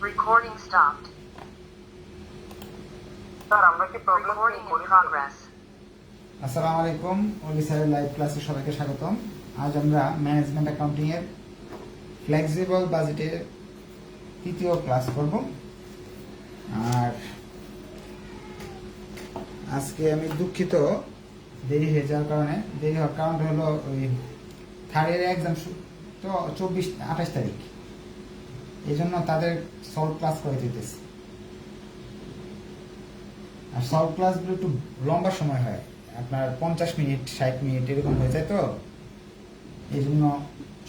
Recording stopped. Sir আমরা কি problem Recording in progress. আসসালামু আলাইকুম, ওলি স্যারের লাইভ ক্লাসে সবাইকে স্বাগতম। আজ আমরা ম্যানেজমেন্ট অ্যাকাউন্টিং এর ফ্লেক্সিবল বাজেটের তৃতীয় ক্লাস করব। আর আজকে আমি দুঃখিত, দেরি হয়ে যাওয়ার কারণে। দেরি হওয়ার কারণ হলো ওই থার্ড ইয়ারের এক্সাম তো 28 তারিখ, এই জন্য তাদের সলভ ক্লাস করে দিতেছে। আর সলভ ক্লাসগুলো একটু লম্বা সময় হয়, আপনার 50 মিনিট 60 মিনিট এরকম হয়ে যায়, তো এই জন্য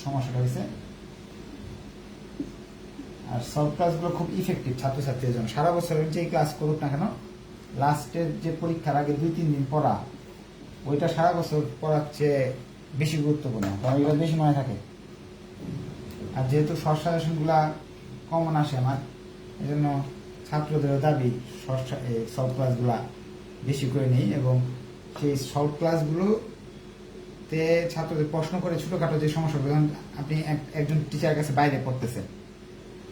সমস্যাটা হয়েছে। আর সলভ ক্লাসগুলো খুব ইফেক্টিভ ছাত্রছাত্রীদের জন্য। সারা বছরের যে ক্লাস করুক না কেন, লাস্টের যে পরীক্ষার আগে 2-3 দিন পড়া, ওইটা সারা বছর পড়ার চেয়ে বেশি গুরুত্বপূর্ণ, কারণ এগুলো বেশি মনে থাকে। আর যেহেতু শর্ট সাজেশনগুলা কমন আসে আমার, এই জন্য ছাত্রদের দাবি সলভ ক্লাসগুলা বেশি করে নেই, এবং সেই সলভ ক্লাসগুলোতে ছাত্রদের প্রশ্ন করে ছোটোখাটো যে সমস্যাগুলো, আপনি একজন টিচারের কাছে বাইরে পড়তেছেন,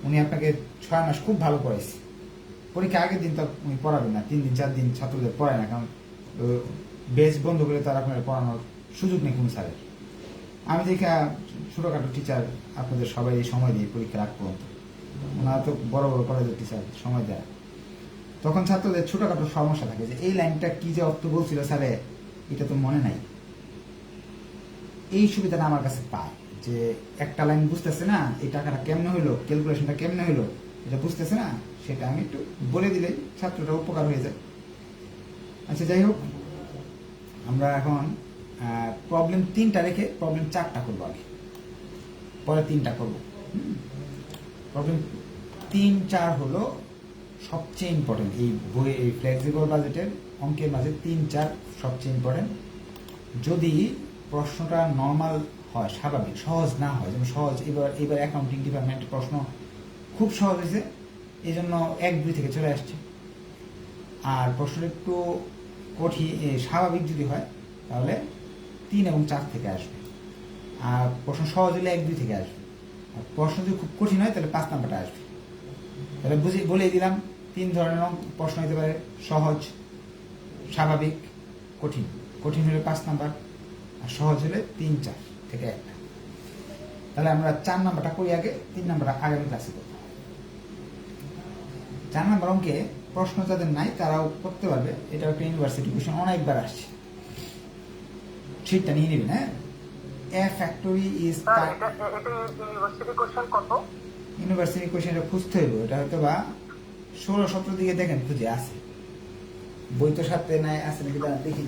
উনি আপনাকে 6 মাস খুব ভালো পড়াইছে, পরীক্ষা আগের দিন তো উনি পড়াবেন না, 3 দিন 4 দিন ছাত্রদের পড়ায় না, কারণ বেশ বন্ধ করে তার আপনার পড়ানোর সুযোগ নেই কোনো স্যারের। আমি দেখি ছোটোখাটো টিচার আপনাদের সবাই সময় দিয়ে পরীক্ষা রাখ পর্যন্ত, ওনারা তো বড় বড় কলেজের টিচার সময় দেয়। তখন ছাত্রদের ছোটোখাটো সমস্যা থাকে যে এই লাইনটা কি যে অর্থ বলছিল স্যারে, এটা তো মনে নাই। এই সুবিধাটা আমার কাছে পায় যে একটা লাইন বুঝতেছে না, এই টাকাটা কেমনে হইলো, ক্যালকুলেশনটা কেমনে হইলো, এটা বুঝতেছে না, সেটা আমি একটু বলে দিলে ছাত্রটা উপকার হয়ে যায়। আচ্ছা, যাই হোক, আমরা এখন প্রবলেম 3টা রেখে প্রবলেম 4টা করবো, আগে পরে 3টা করবো। প্রবলেম 3-4 হলো সবচেয়ে ইম্পর্টেন্ট এই বই, এই ফ্লেক্সিবল বাজেটের অঙ্কের মাঝে 3-4 সবচেয়ে ইম্পর্টেন্ট। যদি প্রশ্নটা নর্মাল হয়, স্বাভাবিক, সহজ না হয়, যেমন সহজ, এবার অ্যাকাউন্টিং ডিপার্টমেন্টের প্রশ্ন খুব সহজ হয়েছে, এই জন্য 1-2 থেকে চলে আসছে। আর প্রশ্নটা একটু কঠিন, স্বাভাবিক যদি হয় তাহলে 3 এবং 4 থেকে আসবে। আর প্রশ্ন সহজ হলে 1-2 থেকে আসবে। আর প্রশ্ন যদি খুব কঠিন হয় তাহলে 5 নাম্বারটা আসবে। তাহলে বলেই দিলাম, 3 ধরনের প্রশ্ন হতে পারে: সহজ, স্বাভাবিক, কঠিন। কঠিন হলে 5 নাম্বার, আর সহজ হলে 3-4 থেকে 1টা। তাহলে আমরা 4 নাম্বারটা করি আগে, 3 নাম্বারটা আগামী ক্লাসে করব। 4 নাম্বার অঙ্কে প্রশ্ন যাদের নাই তারাও করতে পারবে, এটা একটা ইউনিভার্সিটি কোশ্চেন, অনেকবার আসছে। শীটটা নিয়ে নেবেন। হ্যাঁ, এ ফ্যাক্টরি ইজ ইউনিভার্সিটি কোশ্চেন কত? ইউনিভার্সিটি কোশ্চেনটা খুঁজতে হইব, এটা হয়তো বা 16-17 দিকে দেখেন খুঁজে আছে, বই তো সাথে নাই, আছে নাকি দাঁড়ান দেখি।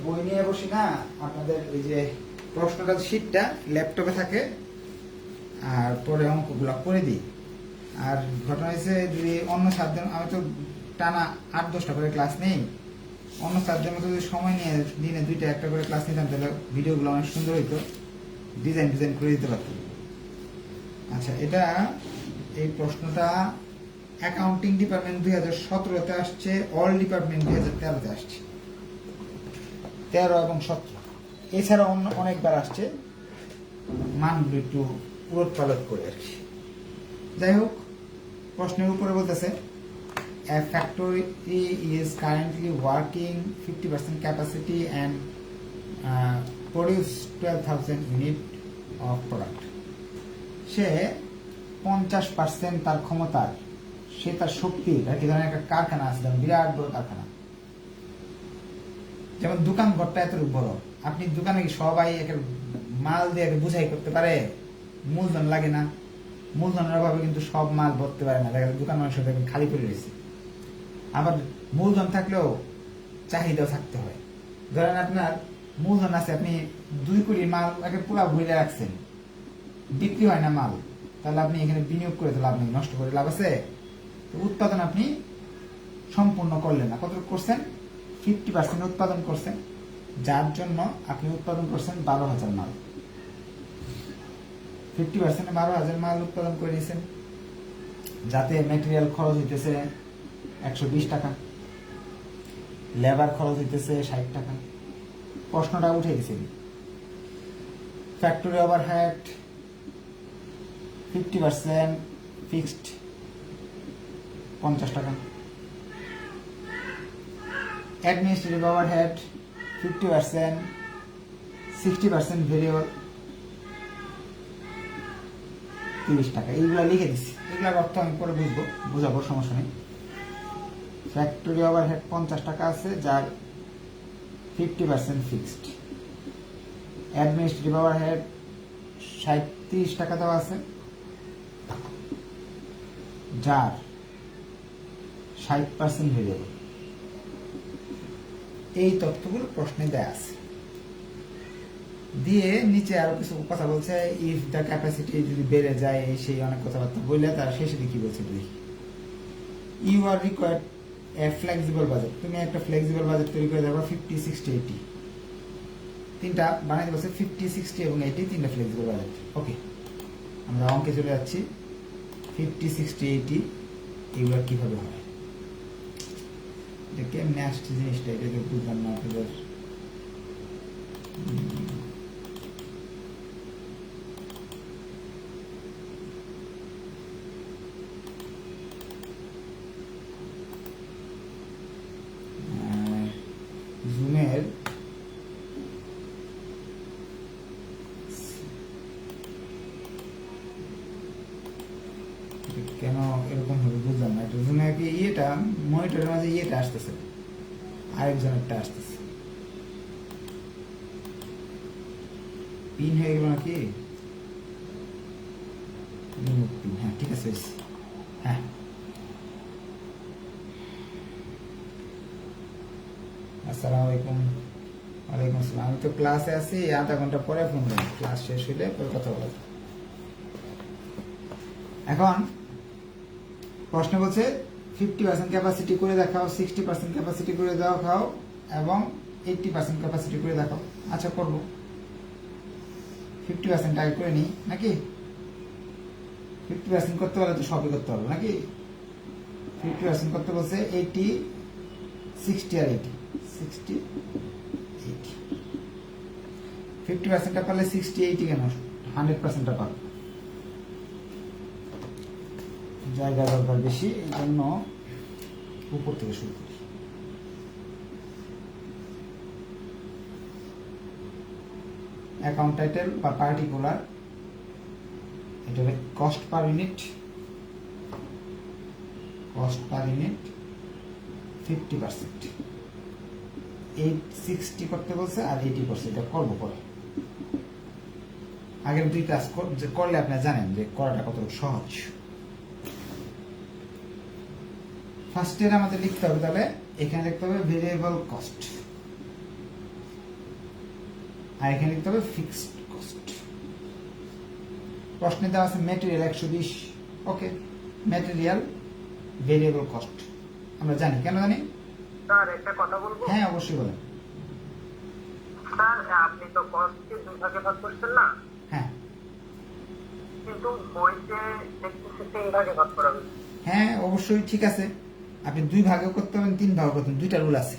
বই নিয়ে বসি না, আপনাদের ওই যে প্রশ্নটা শীটটা ল্যাপটপে থাকে, আর পরে অঙ্কগুলো করে দিই। আর ঘটনা হয়েছে, যদি অন্য সাতজন, আমি তো টানা 8-10টা করে ক্লাস নেই, অন্য সাতজন মতো যদি সময় নিয়ে দিনে 2টা-1টা করে ক্লাস নিতাম, তাহলে ভিডিওগুলো অনেক সুন্দর হইতো, ডিজাইন করে দিতে পারতাম। আচ্ছা, এই প্রশ্নটা অ্যাকাউন্টিং ডিপার্টমেন্ট 2017-তে আসছে, অল ডিপার্টমেন্ট 2013-তে আসছে, 13 এবং 17। এছাড়া অন্য অনেকবার আসছে, মানগুলো একটু উলট পালট করে আর কি। যাই হোক, প্রশ্নের উপরে বলতেছে, a factory is currently working 50% capacity and produce 12,000 unit of product. সে 50% তার ক্ষমতার, সে তার শক্তি, কি ধরনের একটা কারখানা আছে, যেমন বিরাট বড় কারখানা, যেমন দোকান ঘরটা এত বড়, আপনি দোকানে কি সবাই মাল দিয়ে বুঝাই করতে পারে? মূলধন লাগে না, মূলধনের অভাবে কিন্তু সব মাল ভরতে পারে না, দেখা যায় দোকান মানুষের দেখবেন খালি পড়ে রয়েছে। আবার মূলধন থাকলেও চাহিদাও থাকতে হয়। ধরেন আপনার মূলধন আছে, আপনি 2 কোটি মাল পুরা ভুলে রাখছেন, বিক্রি হয় না মাল, তাহলে আপনি এখানে বিনিয়োগ করে তো লাভ নেই, নষ্ট করে লাভ আছে? তো উৎপাদন আপনি সম্পূর্ণ করলেন না, কত করছেন? 50% উৎপাদন করছেন, যার জন্য আপনি উৎপাদন করছেন 12,000 মাল। 50% 12,000 মাল উৎপাদন করে নিয়েছেন, যাতে ম্যাটেরিয়াল খরচ হইতেছে 120 টাকা, লেবার খরচ হইতেছে 60 টাকা। প্রশ্নটা উঠে গেছে, ফ্যাক্টরি ওভারহেড 50% ফিক্সড 50 টাকা। অ্যাডমিনিস্ট্রেটিভ ওভারহেড 50%, 60% ভেরিয়েবল 30 টাকা। এইগুলো লিখে দিচ্ছি, এগুলোর অর্থ আমি পরে বুঝাবো, সমস্যা নেই। ফ্যাক্টরি ওভারহেড 50 টাকা আছে, যার 50% ফিক্সড। অ্যাডমিনিস্ট্রেটিভ ওভারহেড 30 টাকা দেওয়া আছে, যার 60% ভেরিয়েবল। এই তথ্যগুলো প্রশ্নে দেয়া আছে। দিয়ে নিচে আরো কিছু কথা বলছে, ইফ দ্য ক্যাপাসিটি যদি বেড়ে যায়, সেই অনেক কথাবার্তা বললে তারা শেষে কি বলছে দেখি। You are required a flexible budget. তুমি একটা ফ্লেক্সিবল বাজেট তৈরি করে দেবো 50, 60, 80 তিনটা বানাইতে বলছে, 50, 60 এবং 80 তিনটা ফ্লেক্সিবল বাজেট। ওকে, আমরা অঙ্কে চলে যাচ্ছি। 50, 60, 80 এগুলো কিভাবে হয়, এটা কেমনে আসছে জিনিসটা, এটা বুঝলাম না আপনাদের। জুমের কেন এরকম হবে বুঝলাম না। এটা জুমে কি ইয়েটা মনিটরের মাঝে ইয়েটা আসতেছে, আরেকজনেরটা আসতেছে, পিন হয়ে গেল নাকি? পিন, হ্যাঁ ঠিক আছে, হ্যাঁ। আসসালামু আলাইকুম। ওয়ালাইকুম আসসালাম। আমি তো ক্লাসে আছি, আধা ঘন্টা পরে ফোন করবো, ক্লাস শেষ হইলে পরে কথা বলা যাবে। এখন প্রশ্ন বলছে 50% ক্যাপাসিটি করে দেখাও, 60% ক্যাপাসিটি করে দেখাও এবং 80% ক্যাপাসিটি করে দেখাও। আচ্ছা করবো, 50% আগে করে নিই নাকি? 50% করতে পারলে তো সবই করতে পারবো নাকি? 50% করতে বলছে 80, 60 আর 80, 60, 80। 50%টা পারলে 60, 80 কেন, 100%টা পারবো। জায়গা দরকার বেশি, এই জন্য উপর থেকে শুরু করি। অ্যাকাউন্ট টাইটেল বা পার্টিকুলার, এটা cost per unit, cost per unit 50%, 60 করতে বলছে আর 80%, এটা করবো পরে। আগের দুই ক্লাস করলে আপনারা জানেন যে করাটা কত সহজ। ফার্স্টের আমাদের লিখতে হবে, তাহলে এখানে লিখতে হবে ভেরিয়েবল কস্ট, আর এখানে লিখতে হবে ফিক্সড কস্ট। প্রশ্নে দেওয়া আছে ম্যাটেরিয়াল 120। ওকে, ম্যাটেরিয়াল ভেরিয়েবল কস্ট আমরা জানি, কেন জানি? স্যার একটা কথা বলবো? হ্যাঁ অবশ্যই বলেন। স্যার আপনি তো কস্টকে দুই ভাগে ভাগ করছেন না? হ্যাঁ, কিন্তু বইতে দেখতেছি 3 ভাগে ভাগ করা হয়েছে। হ্যাঁ অবশ্যই ঠিক আছে। আপনি 2 ভাগও করতে পারেন, 3 ভাগও করতে পারেন, দুইটা রুল আছে।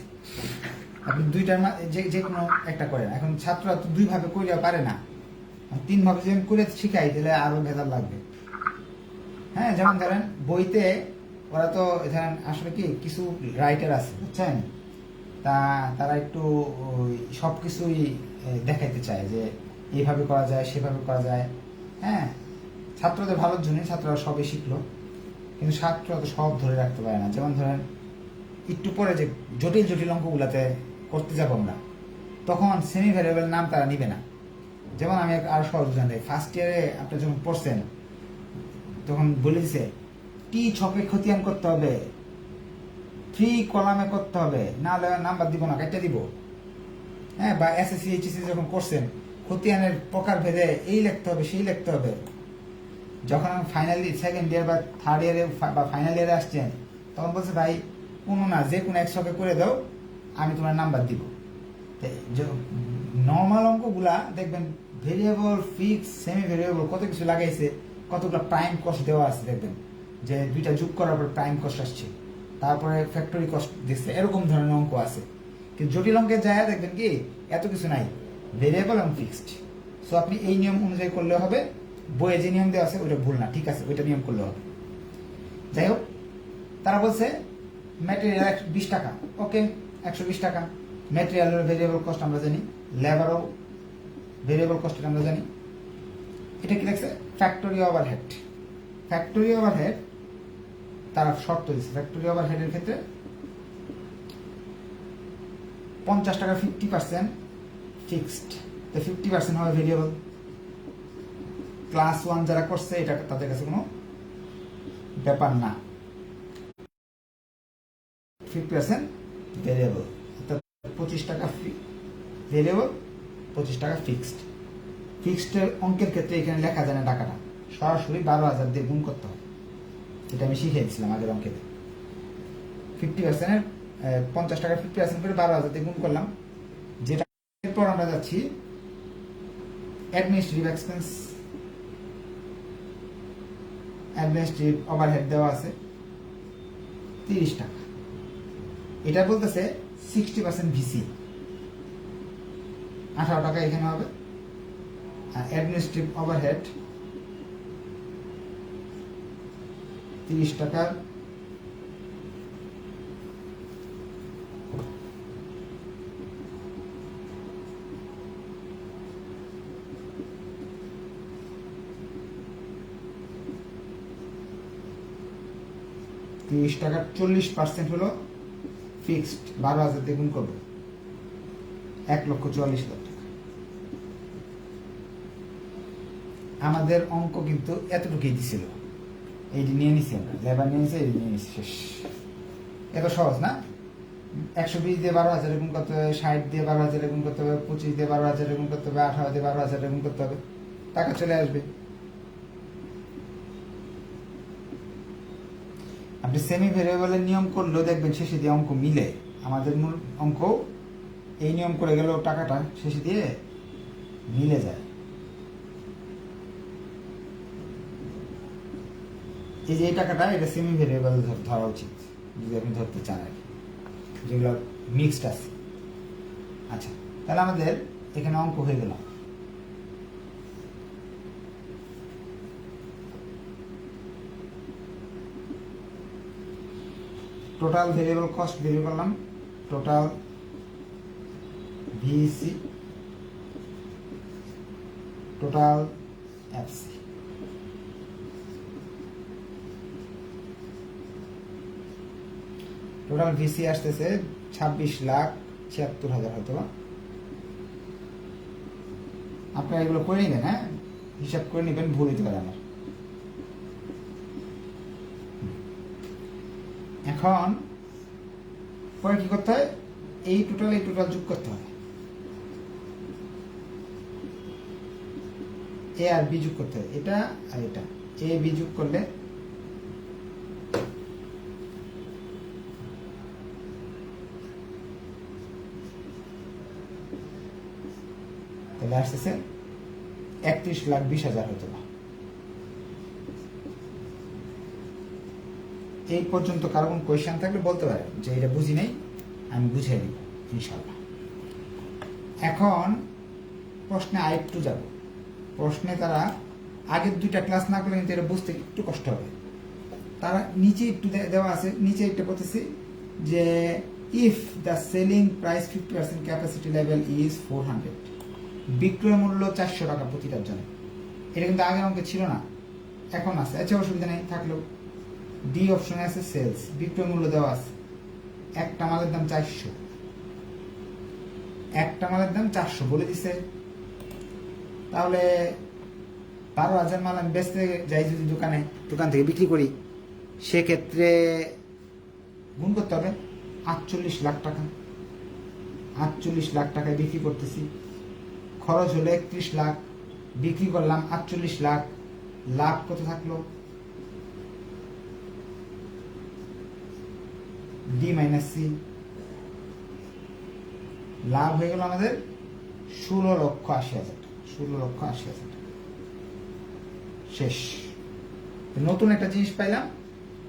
আপনি দুইটার যে কোনো একটা করেন। এখন ছাত্ররা তো 2 ভাবে কইরা পারে না, 3 ভাবে যেমন করে শিখাই দিলে আরো ভেজাল লাগবে। হ্যাঁ, যেমন ধরেন বইতে ওরা তো ধরেন আসলে কি কিছু রাইটার আছে বুঝছেন, তারা একটু সবকিছুই দেখাইতে চায় যে এইভাবে করা যায় সেভাবে করা যায়। হ্যাঁ, ছাত্রদের ভালোর জন্য ছাত্ররা সবই শিখলো, কিন্তু ছাত্ররা তো সব ধরে রাখতে পারে না। যেমন ধরেন একটু পরে যে জটিল জটিল অঙ্কগুলাতে করতে যাবো আমরা, তখন সেমি ভ্যারিয়েবল নাম তারা নিবে না। যেমন আমি আর সহজ জানি, ফার্স্ট ইয়ারে আপনি যখন পড়ছেন তখন বলে দিছে টি ছকে খতিয়ান করতে হবে, 3 কলামে করতে হবে, না হলে নাম্বার দিব না, কাটতে দিব। হ্যাঁ, বা এসএসসি এইচএসসি যখন করছেন খতিয়ানের প্রকার ভেদে এই লিখতে হবে সেই লিখতে হবে। যখন আমি ফাইনালি সেকেন্ড ইয়ার বা থার্ড ইয়ারে বা ফাইনাল ইয়ারে আসছেন, তখন বলছে ভাই কোনো না, যে কোনো এক ছকে করে দাও, আমি তোমার নাম্বার দিব। নর্মাল অঙ্কগুলা দেখবেন ভেরিয়েবল, ফিক্স, সেমি ভেরিয়েবল কত কিছু লাগাইছে, কতগুলো প্রাইম কস্ট দেওয়া আছে, দেখবেন যে দুইটা যোগ করার পর প্রাইম কস্ট আসছে, তারপরে ফ্যাক্টরি কস্ট দিচ্ছে, এরকম ধরনের অঙ্ক আছে। কিন্তু জটিল অঙ্কে যায় দেখবেন কি এত কিছু নাই, ভেরিয়েবল এবং ফিক্সড। সো আপনি এই নিয়ম অনুযায়ী করলে হবে, বইয়ে যে নিয়ম দেওয়া আছে ওইটা ভুল না, ঠিক আছে, ওইটা নিয়ম করলে হবে। যাই হোক, তারা বলছে ম্যাটেরিয়াল 20 টাকা, ওকে 120 টাকা। ম্যাটেরিয়ালের ভেরিয়েবল কস্ট আমরা জানি, লেবারও ভেরিয়েবল কস্ট আমরা জানি। এটা কি লাগছে? Factory overhead. ফ্যাক্টরি ওভারহেড তারা শর্ত দিচ্ছে, ফ্যাক্টরি ওভারহেডের ক্ষেত্রে 50 টাকা 50% ফিক্সড, তো 50% হবে ভেরিয়েবল। ক্লাস 1 যারা করছে এটা তাদের কাছে কোনো ব্যাপার না। 50% ভেরিয়েবল, অর্থাৎ 25 টাকা ভেরিয়েবল, 25 টাকা ফিক্সড। ফিক্সডের অঙ্কের ক্ষেত্রে এখানে লেখা যায় না টাকাটা, সরাসরি 12,000 দিয়ে গুণ করতে হবে। এটা আমি শিখিয়ে দিয়েছিলাম আগের অঙ্কেতে। 50% 50 টাকা 50% করে 12,000 দিয়ে গুণ করলাম, যেটা। এরপর আমরা যাচ্ছি অ্যাডমিনিস্ট্রেটিভ এক্সপেন্স। অ্যাডমিনিস্ট্রেটিভ ওভারহেড দেওয়া আছে 30 টাকা। এটা বলতেছে 60% ভিসি, 18 টাকা এখানে হবে। আর অ্যাডমিনিস্ট্রেটিভ ওভারহেড 30 টাকা, টাকার 40% হলো ফিক্সড, 12,000 দিয়ে গুণ করবো, 1,44,000 টাকা। আমাদের অঙ্ক কিন্তু এতটুকুই দিছিল, এইটি নিয়ে নিছি আমরা, লেবার নিয়ে নিছি, এইটি নিয়ে নিছি, শেষ। এত সহজ না? 120 দিয়ে 12,000 গুণ করতে হবে, 60 দিয়ে 12,000 গুণ করতে হবে, 25 দিয়ে 12,000 গুণ করতে হবে, 18 দিয়ে 12,000 গুণ করতে হবে, টাকা চলে আসবে। আপনি সেমি ভেরিয়েবলের নিয়ম করলেও দেখবেন শেষে দিয়ে অঙ্ক মিলে। আমাদের মূল অঙ্ক এই নিয়ম করে গেলেও টাকাটা শেষে দিয়ে মিলে যায়। এই যে এই টাকাটা, এটা সেমি ভেরিয়েবল ধরা উচিত যদি আপনি ধরতে চান আর কি, যেগুলো মিক্সড আছে। আচ্ছা, তাহলে আমাদের এখানে অঙ্ক হয়ে গেল। টোটাল ভেরিয়েবল কস্ট বের করলাম, total VC, total FC. Total VC আসতেছে 26,76,000 হয়তো বা। আপনারা এগুলো করে নেবেন, হ্যাঁ, হিসাব করে নেবেন, ভুল হতে পারে আমার। এখন পরে কি করতে হয়? এই টোটাল যোগ করতে হয়, এ আর বি যোগ করতে হয়, এটা আর এটা, এ বি যোগ করলে তাহলে আসতেছে 31,20,000 হতো না। এই পর্যন্ত কারো কোনো কোয়েশ্চেন থাকলে বলতে পারে যে এটা বুঝি নাই, আমি বুঝিয়ে দিব ইনশাল্লাহ। এখন প্রশ্নে আরেকটু যাব। প্রশ্নে তারা আগের 2টা ক্লাস না করলে কিন্তু এটা বুঝতে একটু কষ্ট হবে। তারা নিচে একটু দেওয়া আছে, নিচে একটা বলতেছে যে if the selling price 50% capacity level is 400, বিক্রয় মূল্য 400 টাকা প্রতিটার জন্য। এটা কিন্তু আগের অঙ্কে ছিল না, এখন আছে। আচ্ছা, অসুবিধা নেই, থাকলেও ডি অপশনে আছে সেলস, বিক্রয় মূল্য দেওয়া আছে। একটা মালের দাম 400, একটা মালের দাম 400 বলে দিছে। তাহলে 12,000 মাল আমি বেচতে যাই যদি দোকান থেকে বিক্রি করি, সেক্ষেত্রে গুণ করতে হবে 48 লাখ টাকা। 48 লাখ টাকায় বিক্রি করতেছি, খরচ হলো 31 লাখ, বিক্রি করলাম 48 লাখ, লাভ কত থাকলো? ডি মাইনাস সি, লাভ হয়ে গেল আমাদের 16,80,000 টাকা। 16,80,000 টাকা শেষ। নতুন একটা জিনিস পাইলাম,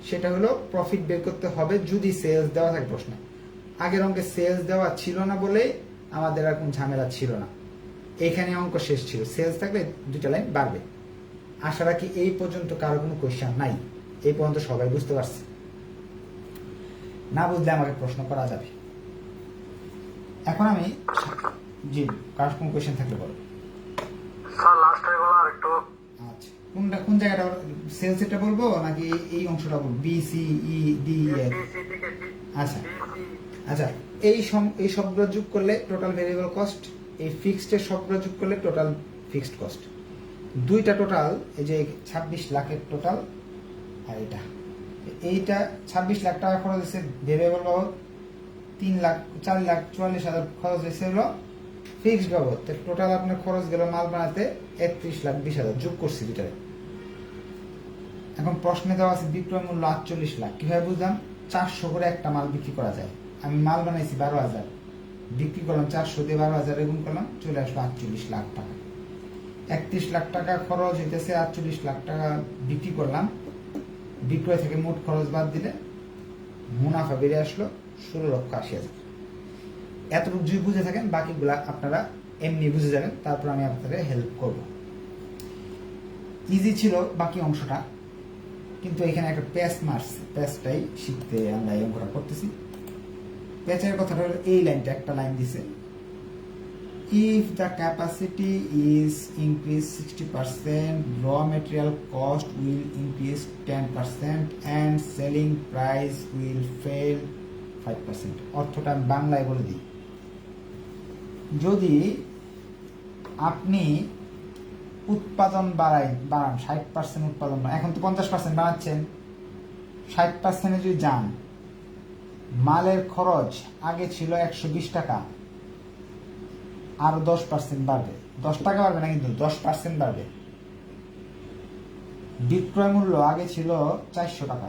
সেটা হলো প্রফিট বের করতে হবে যদি সেলস দেওয়া থাকে প্রশ্নে। আগের অঙ্কে সেলস দেওয়া ছিল না বলেই আমাদের আর কোন ঝামেলা ছিল না। এখানে অঙ্ক শেষ ছিল। সেলস থাকলে দুইটা লাইন বাড়বে। আশা রাখি এই পর্যন্ত কারো কোনো কোয়েশ্চেন নাই, এই পর্যন্ত সবাই বুঝতে পারছে। না বুঝলে আমাকে প্রশ্ন করা যাবে। এখন আমি জি, কার কোন কোয়েশ্চেন থাকলে বলো। স্যার লাস্ট এগুলো আর একটু আচ্ছা, কোন জায়গাটা সেলস এটা বলবো নাকি এই অংশটা বলবো, B C E D A? BC থেকে আচ্ছা BC আচ্ছা, এই সবগুলো যোগ করলে টোটাল ভেরিয়েবল কস্ট, এই ফিক্সড সবগুলো যোগ করলে টোটাল ফিক্সড কস্ট। দুইটা টোটাল, এই যে 26 লাখের টোটাল, আর এইটা 26 লাখ টাকা খরচ হয়েছে ভেরিয়েবল বাবদ, 4,44,000 খরচ হয়েছে হলো ফিক্সড বাবদ। টোটাল আপনার খরচ গেল মাল বানাতে 31,20,000 যোগ করছি দুটারে। এখন প্রশ্নে দেওয়া আছে বিক্রয় মূল্য 48 লাখ। কিভাবে বুঝলাম? 400 করে একটা মাল বিক্রি করা যায়। আমি মাল বানাইছি 12,000, বিক্রি করলাম 400 দিয়ে 12,000 গুণ করলাম, চলে আসলো 48 লাখ টাকা। 31 লাখ টাকা খরচ হইতেছে, 48 লাখ টাকা বিক্রি করলাম, বিক্রয় থেকে মোট খরচ বাদ দিলে মুনাফা বেরিয়ে আসলো 16,80,000। এতটুকু যদি বুঝে থাকেন, বাকিগুলা আপনারা এমনি বুঝে যাবেন, তারপর আমি আপনাদের হেল্প করব। ইজি ছিল বাকি অংশটা, কিন্তু এখানে একটা প্যাচ মারছে, প্যাচটাই শিখতে আমরা এই অঙ্কটা করতেছি। প্যাচের কথাটা হলো এই লাইনটা, একটা লাইন দিছে, if the capacity is increased 60%, raw material cost will increase 10% and selling price will fail 5%। অর্থটা আমি বাংলায় বলে দিই। যদি আপনি উৎপাদন বাড়ান 60% উৎপাদন, এখন তো 50% বাড়াচ্ছেন, 60% যদি যান, মালের খরচ আগে ছিল 120 টাকা, আরো 10% বাড়বে, 10 টাকা বাড়বে না কিন্তু 10% বাড়বে। বিক্রয় মূল্য আগে ছিল 400 টাকা,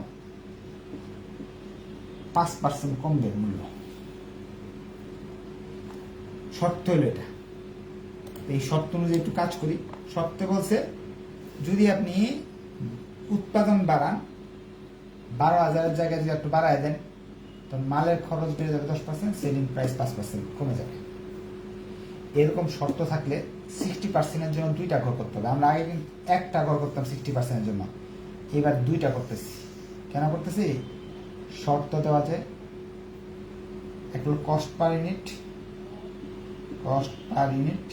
5% কমবে মূল্য। শর্ত হলো এটা। এই শর্ত অনুযায়ী একটু কাজ করি। শর্তে বলছে যদি আপনি উৎপাদন বাড়ান, 12,000 জায়গায় যদি একটু বাড়ায় দেন, তখন মালের খরচ বেড়ে যাবে 10%, সেলিং প্রাইস 5% কমে যাবে। এরকম শর্ত থাকলে 60%-এর জন্য 2টা ঘর করতে হবে। আমরা আগে কিন্তু 1টা ঘর করতাম 60%-এর জন্য, এবার 2টা করতেছি। কেন করতেছি? শর্ত দেওয়া আছে, একটা কস্ট পার ইউনিট,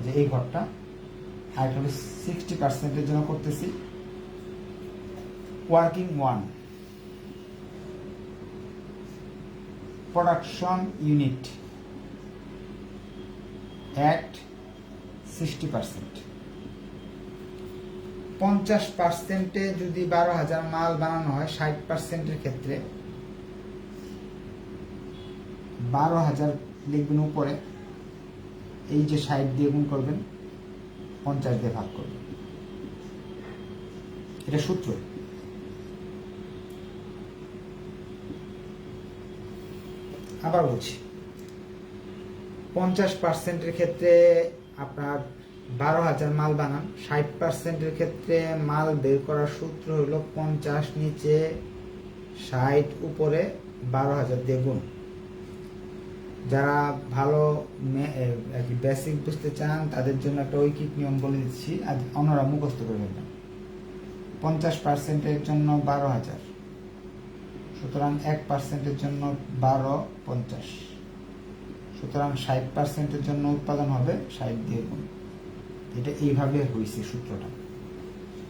যে এই ঘরটা, আর একটা হলো 60%-এর জন্য করতেছি working one production unit at 60%। 50%-এ যদি 12,000 মাল বানানো হয়, 60%-এর ক্ষেত্রে 12,000 লিখবেন উপরে, এই যে 60 দিয়ে গুণ করবেন, 50 দিয়ে ভাগ করবেন। এটা সূত্র। আবার বলছি, 50%-এর ক্ষেত্রে আপনার 12,000 মাল বানান, 60%-এর ক্ষেত্রে মাল বের করার সূত্র হলো 50 নিচে 60 উপরে 12,000 দিয়ে গুণ। যারা ভালো বেসিক বুঝতে চান তাদের জন্য একটা ঐকিক নিয়ম বলে দিচ্ছি, আর অন্যরা মুখস্থ করে ফেলবেন। 50%-এর জন্য 12,000, সুতরাং 1%-এর জন্য 12,50, সুতরাং 60%-এর জন্য উৎপাদন হবে 60 দিয়ে গুণ। এটা এইভাবে হয়েছে সূত্রটা।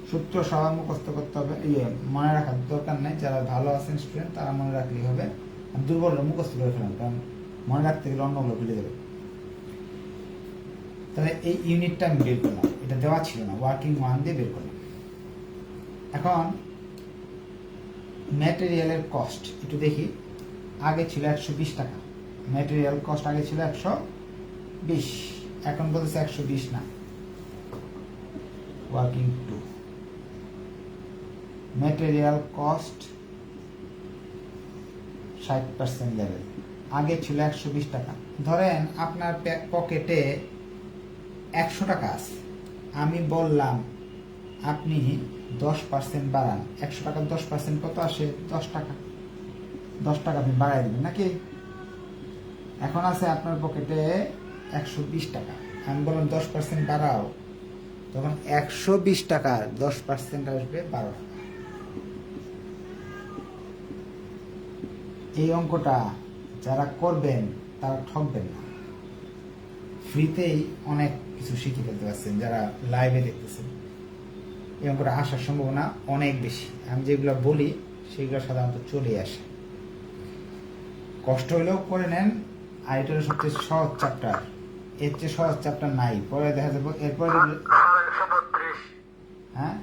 সূত্র সবাই মুখস্থ করতে হবে, মনে রাখার দরকার নেই। যারা ভালো আছেন স্টুডেন্ট তারা মনে রাখলেই হবে, আর দুর্বলরা মুখস্থ করে ফেলেন, কারণ মনে রাখতে গেলে অন্যগুলো ভুলে যাবে। তাহলে এই ইউনিটটা আমি বের করলাম, এটা দেওয়া ছিল না, ওয়ার্কিং ওয়ান দিয়ে বের করলাম। এখন ম্যাটেরিয়ালের কস্ট একটু দেখি। আগে ছিল 120 টাকা, ম্যাটেরিয়াল কস্ট আগে ছিল 120, এখন বলতেছে 120 না, working two. Material cost 60% level, আগে ছিল 120 টাকা। ধরেন আপনার পকেটে 100 টাকা আছে, আমি বললাম আপনি 10% বাড়ান। 100 টাকার 10% কত আসে? 10 টাকা। 10 টাকা আপনি বাড়াই দেবেন নাকি? এখন আছে আপনার পকেটে 120 টাকা, আমি বললাম 10% বাড়াও, তখন 120 টাকার 10% আসবে 12 টাকা। এই অঙ্কটা যারা করবেন তারা ঠকবেন না, ফ্রিতেই অনেক কিছু শিখে ফেলতে পারছেন। যারা লাইভে দেখতেছেন এই অঙ্কটা আসার সম্ভাবনা অনেক বেশি। আমি যেগুলো বলি সেগুলো সাধারণত চলে আসে। কষ্ট হলেও করে নেন। আর এটা হলো সবচেয়ে সহজ চ্যাপ্টার, এর চেয়ে সহজ চ্যাপ্টার নাই। পরে দেখা যাবে এরপরে। 132 হ্যাঁ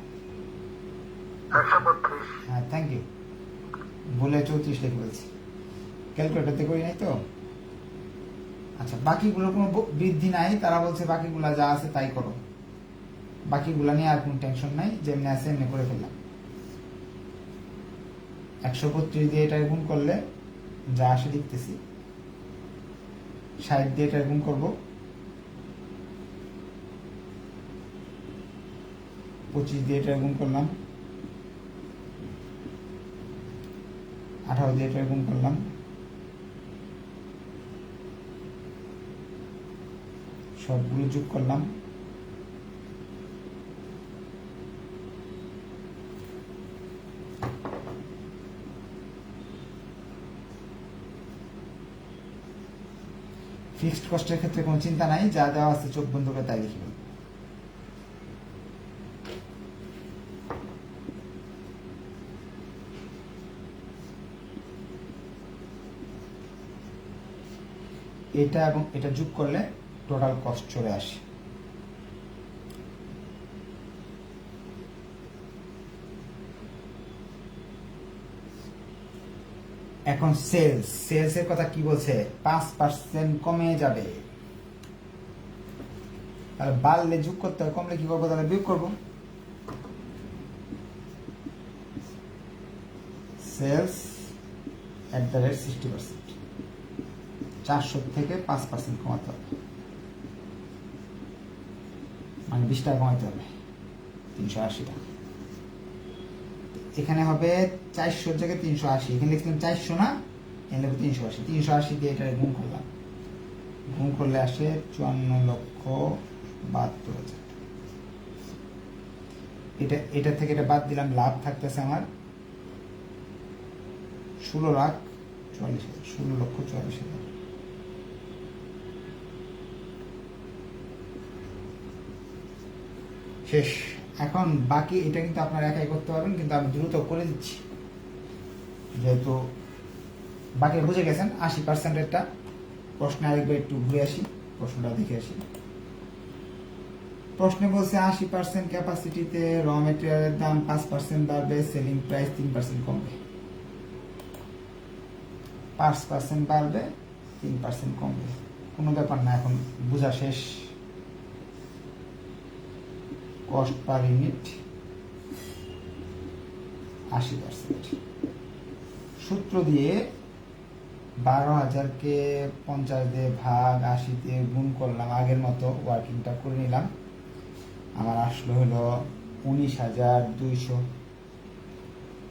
132 হ্যাঁ, থ্যাংক ইউ। বলে 34 লিখে বলছি, ক্যালকুলেটারতে করি নাই তো। আচ্ছা, বাকিগুলোর কোনো বৃদ্ধি নাই, তারা বলছে বাকিগুলা যা আছে তাই করো, বাকিগুলা নিয়ে আর কোনো টেনশন নাই, যেমনি আছে এমনি করে ফেললাম। 132 দিয়ে এটা গুণ করলে যা আসে লিখতেছি, 60 দিয়ে এটা গুণ করবো, 25 দিয়ে এটা গুণ করলাম, 18 দিয়ে এটা গুণ করলাম, সবগুলো যোগ করলাম, ফিক্সড কস্টের ক্ষেত্রে কোনো চিন্তা নাই, যা দেওয়া আছে চোখ বন্ধ করে তাই লিখবেন। এটা এবং এটা যোগ করলে টোটাল কস্ট চলে আসে। এখন সেলসের কথা কি বলছে? 5% কমে যাবে। তাহলে বাড়লে যোগ করতে হবে, কমলে কি করবো? তাহলে বিয়োগ করবো। সেলস এট দ্য রেট 60%, 400 থেকে 5% কমাতে হবে, মানে 20 টাকা কমাতে হবে, 380 টাকা। এখানে হবে 400 জায়গায় 380, এখানে লিখলাম 400 না, এখানে লিখবো 380। 380 দিয়ে এটা গুণ করলাম, গুণ করলে আসে 54,72,000। এটা থেকে এটা বাদ দিলাম, লাভ থাকতেছে আমার 16,44,000, 16,44,000। শেষ। এখন বাকি এটা কিন্তু আপনারা একাই করতে পারবেন, কিন্তু আমি দ্রুত করে দিচ্ছি যেহেতু বাকি বুঝে গেছেন। 80%-এরটা প্রশ্নে আরেকবার একটু ঘুরে আসি, প্রশ্নটা দেখে আসি। প্রশ্নে বলছে 80% ক্যাপাসিটিতে র মেটেরিয়ালের দাম 5% বাড়বে, সেলিং প্রাইস 3% কমবে। 5% বাড়বে, 3% কমবে, কোনো ব্যাপার না, এখন বোঝা শেষ। Cost per unit 80%। সূত্র দিয়ে 12,000-কে 50 দিয়ে ভাগ 80 দিয়ে গুণ করলাম, আগের মতো ওয়ার্কিংটা করে নিলাম। আমার আসলো হলো 19,200।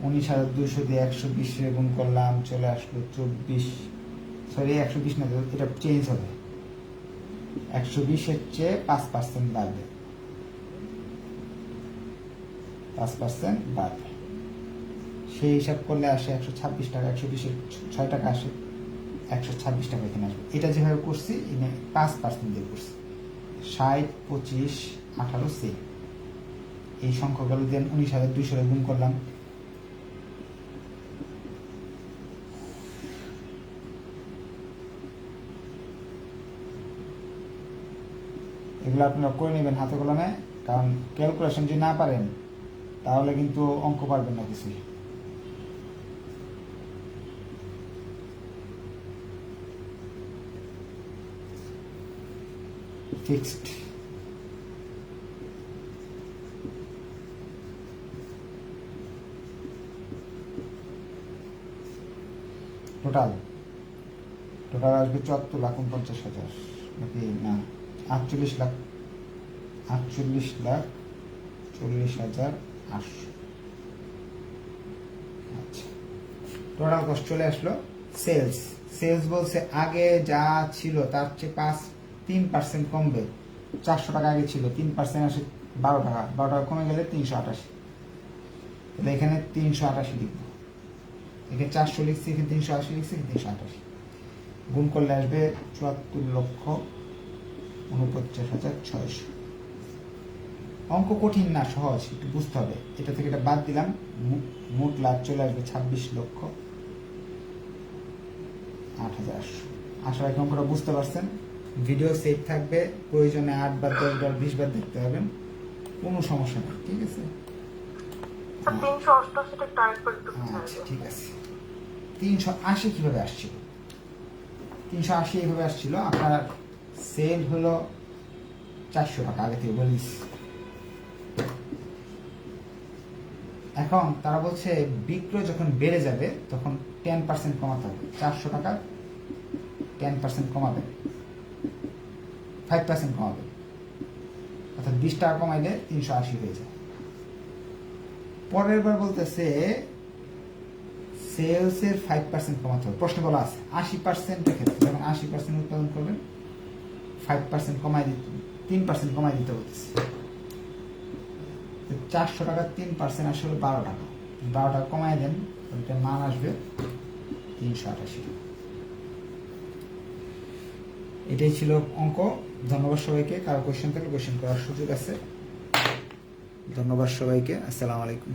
19,200 দিয়ে 120 গুণ করলাম, চলে আসলো 24, সরি 120 না, এটা চেঞ্জ হবে, 120-এর চেয়ে 5% বাড়বে, 5% বাড়বে। সেই হিসাব করলে আসে 126 টাকা, 120-এর 6 টাকা আসে, 126 টাকা এখানে আসবে। এটা যেভাবে করছি এখানে 5% দিয়ে করছি, 60, 25, 18 সে এই সংখ্যাগুলো দিয়ে 19,200 গুণ করলাম। এগুলো আপনারা করে নেবেন হাতে কলমে, কারণ ক্যালকুলেশন যদি না পারেন তাহলে কিন্তু অঙ্ক পারবেন না কিছুই। ফিক্সড টোটাল আসবে 74,49,000, নাকি না 48,40,800। আচ্ছা, টোটাল কস্ট চলে আসলো। সেলস বলছে আগে যা ছিল তার চেয়ে 3% কমবে, 400 টাকা আগে ছিল, 3% আসে 12 টাকা, 12 টাকা কমে গেলে 388। তাহলে এখানে 388 লিখবো, এখানে 400 লিখছি, এখানে 380 লিখছি, এখানে 388 গুণ করলে আসবে 74,49,600। অঙ্ক কঠিন না, সহজ, একটু বুঝতে হবে। এটা থেকে এটা বাদ দিলাম, মোট লাভ চলে আসবে 26,08,800। আশা রাখি অঙ্কটা বুঝতে পারছেন। ভিডিও সেভ থাকবে, প্রয়োজনে 8 বার 10 বার 20 বার দেখতে পারবেন, কোনো সমস্যা নেই, ঠিক আছে? 388 টা টাইপ করে একটু আচ্ছা ঠিক আছে। 380 কিভাবে আসছিল? 380 এইভাবে আসছিল, আপনার সেল হলো 400 টাকা, আগে থেকে বলিস। এখন তারা বলছে বিক্রয় যখন বেড়ে যাবে তখন 10% কমাতে হবে। 400 টাকা 10% কমাবে, 5% কমাবে, অর্থাৎ 20 টাকা কমাইলে 380 হয়ে যায়। পরের বার বলতেছে সেলসের 5% কমাতে হবে। প্রশ্ন বলা আছে 80% ক্ষেত্রে যখন 80% উৎপাদন করবেন 5% কমাই দিতে, 3% কমাই দিতে হচ্ছে। 400 টাকা 3% আসলে 12 টাকা, 12 টাকা কমাই দেন, ওইটা মান আসবে 388। এটাই ছিল অঙ্ক। ধন্যবাদ সবাইকে। কারো কোয়েশ্চেন থাকলে কোয়েশ্চেন করার সুযোগ আছে। ধন্যবাদ সবাইকে। আসসালামু আলাইকুম।